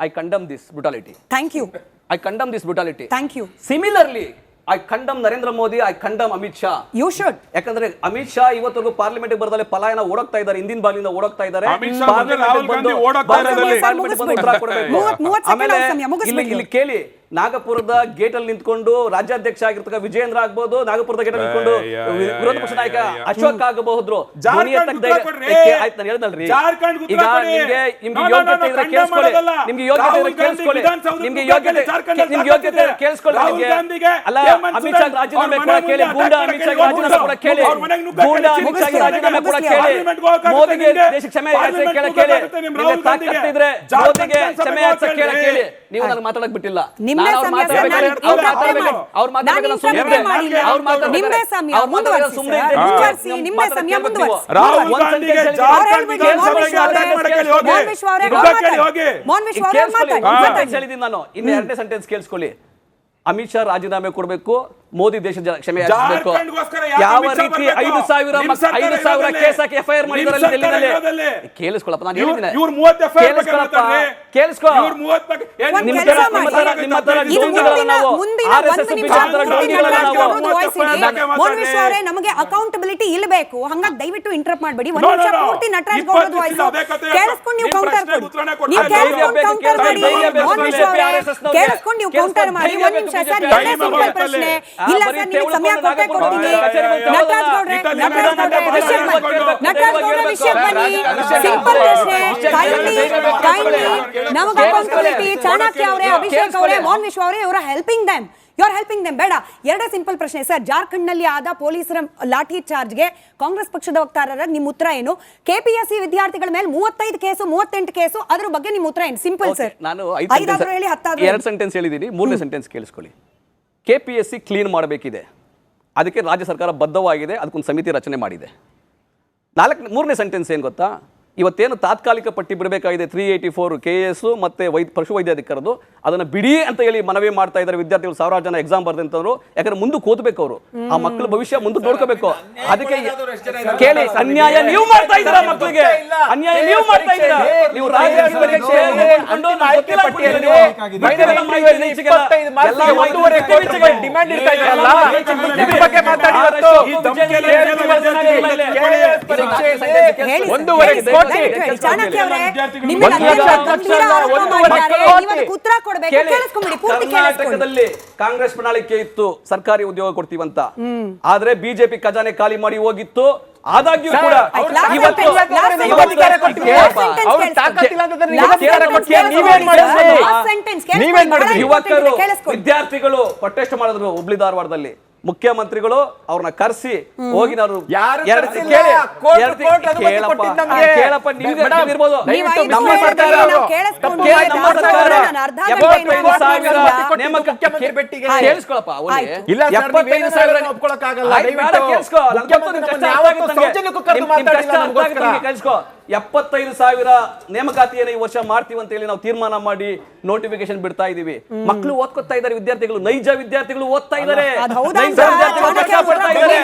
I condemn this brutality. Thank you. I condemn this brutality. Thank you. Similarly, I condemn Narendra Modi, I condemn Amit Shah. You should. ಯಾಕಂದ್ರೆ Amit Shah ಇವತ್ತರೆಗೂ parliament ಬರದಲ್ಲೇ ಪಲಾಯನ ಓಡೋಗ್ತಾ ಇದ್ದಾರೆ, ಹಿಂದಿನ ಬಾಲಿಂದ ಓಡೋಗ್ತಾ ಇದ್ದಾರೆ. ಇಲ್ಲಿ ಕೇಳಿ, ನಾಗಪುರದ gate ಅಲ್ಲಿ ನಿಂತ್ಕೊಂಡು ರಾಜ್ಯಾಧ್ಯಕ್ಷ ಆಗಿರ್ತಕ್ಕ ವಿಜೇಂದ್ರ ಆಗ್ಬಹುದು, ನಾಗಪುರದ ಗೇಟ್ ಅಲ್ಲಿ ನಿಂತ್ಕೊಂಡು ವಿರೋಧ ಪಕ್ಷ ನಾಯಕ ಅಶೋಕ್ ಆಗಬಹುದು. ಆಯ್ತು ನಾನು ಹೇಳ್ದಲ್ರಿ, ಈಗ ನಿಮ್ಗೆ ಯೋಗ್ಯತೆ ಇದ್ರೆ ಕೇಳಿಸ್ಕೊಳ್ಳಿ, ನಿಮ್ಗೆ ಯೋಗ್ಯತೆ ಇದ್ರೆ ಕೇಳಿಸ್ಕೊಳ್ಳಿ, ನಿಮ್ಗೆ ಯೋಗ್ಯತೆ ಕೇಳಿಸ್ಕೊಳ್ಳಿ. ಅಲ್ಲ, ಅಮಿತ್ ಶಾ ರಾಜೀನಾಮೆ ಕೂಡ ಕೇಳಿ, ಗೂಂಡಾ ಅಮಿತ್ ಶಾ ರಾಜೀನಾಮೆ ಕೂಡ ಕೇಳಿ, ಗೂಂಡಾ ಅಮಿತ್ ಶಾ ರಾಜೀನಾಮೆ ಕೂಡ ಕೇಳಿ, ಮೋದಿಗೆ ದೇಶ ಕ್ಷಮೆ ಯಾಚಿಸಕ್ಕೆ ಕೇಳಿ, ನಿಮ್ಗೆ ತಾಕತ್ತಿದ್ರೆ ಮೋದಿಗೆ ಕ್ಷಮೆ ಯಾಚಿಸಕ್ಕೆ ಕೇಳಿ. ನೀವು ನನಗೆ ಮಾತಾಡಕ್ ಬಿಟ್ಟಿಲ್ಲ. ಇನ್ನು ಎರಡನೇ ಸೆಂಟೆನ್ಸ್ ಕೇಳಿಸ್ಕೊಳ್ಳಿ. ಅಮಿತ್ ಶಾ ರಾಜೀನಾಮೆ ಕೊಡಬೇಕು, ಮೋದಿ ದೇಶದ ಕ್ಷಮೆ ಯಾಚಿಸಬೇಕು. ಯಾವ ರೀತಿ 5,000 ಕೇಸ್ ಹಾಕಿ FIR ಮಾಡಿದಾರಲ್ಲ ಡೆಲ್ಲಿನಲ್ಲಿ, ಕೇಳಿಸ್ಕೊಳ್ಳಪ್ಪ, ನಾನು ಹೇಳಿದ್ದೀನಿ, ಕೇಳಿಸ್ಕೊ. ನಿಮ್ಮ ತರ ಡೋಂಗಿಗಳಲ್ಲ ನಾವು, RSS ನಮಗೆ ಅಕೌಂಟಬಿಲಿಟಿ ಇಲ್ಲಬೇಕು. ಹಂಗಾಗಿ ದಯವಿಟ್ಟು ಇಂಟರಪ್ಟ್ ಮಾಡಬೇಡಿ. ಒಂದು ನಿಮಿಷ ಪೂರ್ತಿ ನಟರಾಜ್ ಗೌಡ ವಾಯ್ಸ್ ಕೇಳಿಸ್ಕೊಂಡು ನೀವು ಕೌಂಟರ್ ಕೊಡಿ. ನೀವು ಕೇಳಿಸ್ಕೊಂಡು ಕೌಂಟರ್ ಮಾಡಿ. ಕೇಳಿಸ್ಕೊಂಡು ನೀವು ಕೌಂಟರ್ ಮಾಡಿ. ಒಂದು ನಿಮಿಷ ಸರ್, ಎರಡೇ ಸಿಂಪಲ್ ಪ್ರಶ್ನೆ. ಇಲ್ಲ ಸರ್, ನಿಮಗೆ ಸಮಯ ಕೊಟ್ಟೆ ಕೊಡ್ತೀನಿ. ನಟರಾಜ್ ಗೌಡ್ರೆ ವಿಷಯ ಬನ್ನಿ. ಸಿಂಪಲ್ ಪ್ರಶ್ನೆ. ಕೈಂಡ್ಲಿ ನಮಗೆ ಅಕೌಂಟಬಿಲಿಟಿ ಚಾಣಕ್ಯ ಅವರೇ, ಅಭಿಷೇಕ್ ಅವರೇ, ಮೋಹನ್ ವಿಶ್ವ ಅವರೇ, ಇವರ helping them, you are helping them. ಬೇಡ, ಎರಡೇ ಸಿಂಪಲ್ ಪ್ರಶ್ನೆ ಸರ್. ಜಾರ್ಖಂಡ್ ನಲ್ಲಿ ಆದ ಪೊಲೀಸರ ಲಾಠಿ ಚಾರ್ಜ್ಗೆ ಕಾಂಗ್ರೆಸ್ ಪಕ್ಷದ ವಕ್ತಾರರ ನಿಮ್ಮ ಉತ್ತರ ಏನು? KPSC ವಿದ್ಯಾರ್ಥಿಗಳ ಮೇಲೆ 35 ಕೇಸು, 38 ಕೇಸು, ಅದ್ರ ಬಗ್ಗೆ ನಿಮ್ಮ ಉತ್ತರ ಏನು? Simple sir. ನಾನು 2 ಸೆಂಟೆನ್ಸ್ ಹೇಳಿದ್ದೀನಿ, 3ನೇ ಸೆಂಟೆನ್ಸ್ ಕೇಳಿಸ್ಕೊಳ್ಳಿ. KPSC ಕ್ಲೀನ್ ಮಾಡಬೇಕಿದೆ, ಅದಕ್ಕೆ ರಾಜ್ಯ ಸರ್ಕಾರ ಬದ್ಧವಾಗಿದೆ, ಅದಕ್ಕೊಂದು ಸಮಿತಿ ರಚನೆ ಮಾಡಿದೆ. 3ನೇ ಸೆಂಟೆನ್ಸ್ ಏನು ಗೊತ್ತಾ? ಇವತ್ತೇನು ತಾತ್ಕಾಲಿಕ ಪಟ್ಟಿ ಬಿಡಬೇಕಾಗಿದೆ 384 KS ಮತ್ತೆ ಪಶು ವೈದ್ಯಾಧಿಕಾರದ್ದು, ಅದನ್ನ ಬಿಡಿ ಅಂತ ಹೇಳಿ ಮನವಿ ಮಾಡ್ತಾ ಇದ್ದಾರೆ ವಿದ್ಯಾರ್ಥಿಗಳು. 1000 ಜನ ಎಕ್ಸಾಮ್ ಬರ್ದಂತವ್ರು, ಯಾಕಂದ್ರೆ ಮುಂದಕ್ಕೆ ಓದಬೇಕು ಅವರು, ಆ ಮಕ್ಕಳ ಭವಿಷ್ಯ ಮುಂದಕ್ಕೆ ನೋಡ್ಕೋಬೇಕು. ಅದಕ್ಕೆ ಕೇಳಿ, ಅನ್ಯಾಯ ನೀವು ಮಾಡ್ತಾ ಇದ್ದೀರಾ, ಮಕ್ಕಳಿಗೆ ಅನ್ಯಾಯ ನೀವು ಮಾಡ್ತಾ ಇದ್ದೀರಾ. ನೀವು ಕಾಂಗ್ರೆಸ್ ಪ್ರಣಾಳಿಕೆ ಇತ್ತು ಸರ್ಕಾರಿ ಉದ್ಯೋಗ ಕೊಡ್ತೀವಂತ, ಆದ್ರೆ ಬಿಜೆಪಿ ಖಜಾನೆ ಖಾಲಿ ಮಾಡಿ ಹೋಗಿತ್ತು. ಆದಾಗ್ಯೂ ಕೂಡ ಯುವಕರು ವಿದ್ಯಾರ್ಥಿಗಳು ಪ್ರೊಟೆಸ್ಟ್ ಮಾಡಿದ್ರು ಹುಬ್ಳಿ ಧಾರವಾಡದಲ್ಲಿ. ಮುಖ್ಯಮಂತ್ರಿಗಳು ಅವ್ರನ್ನ ಕರೆಸಿ ಹೋಗಿ ನಾವು ಕೇಳಿಸ್ಕೊ. 75,000 ನೇಮಕಾತಿಯನ್ನು ಈ ವರ್ಷ ಮಾಡ್ತೀವಿ ಅಂತ ಹೇಳಿ ನಾವು ತೀರ್ಮಾನ ಮಾಡಿ ನೋಟಿಫಿಕೇಶನ್ ಬಿಡ್ತಾ ಇದೀವಿ. ಮಕ್ಕಳು ಓದ್ಕೊತಾ ಇದ್ದಾರೆ, ವಿದ್ಯಾರ್ಥಿಗಳು, ನೈಜ ವಿದ್ಯಾರ್ಥಿಗಳು ಓದ್ತಾ ಇದ್ದಾರೆ, ನೈಜ ವಿದ್ಯಾರ್ಥಿಗಳು ಕಷ್ಟಪಡ್ತಾ ಇದ್ದಾರೆ.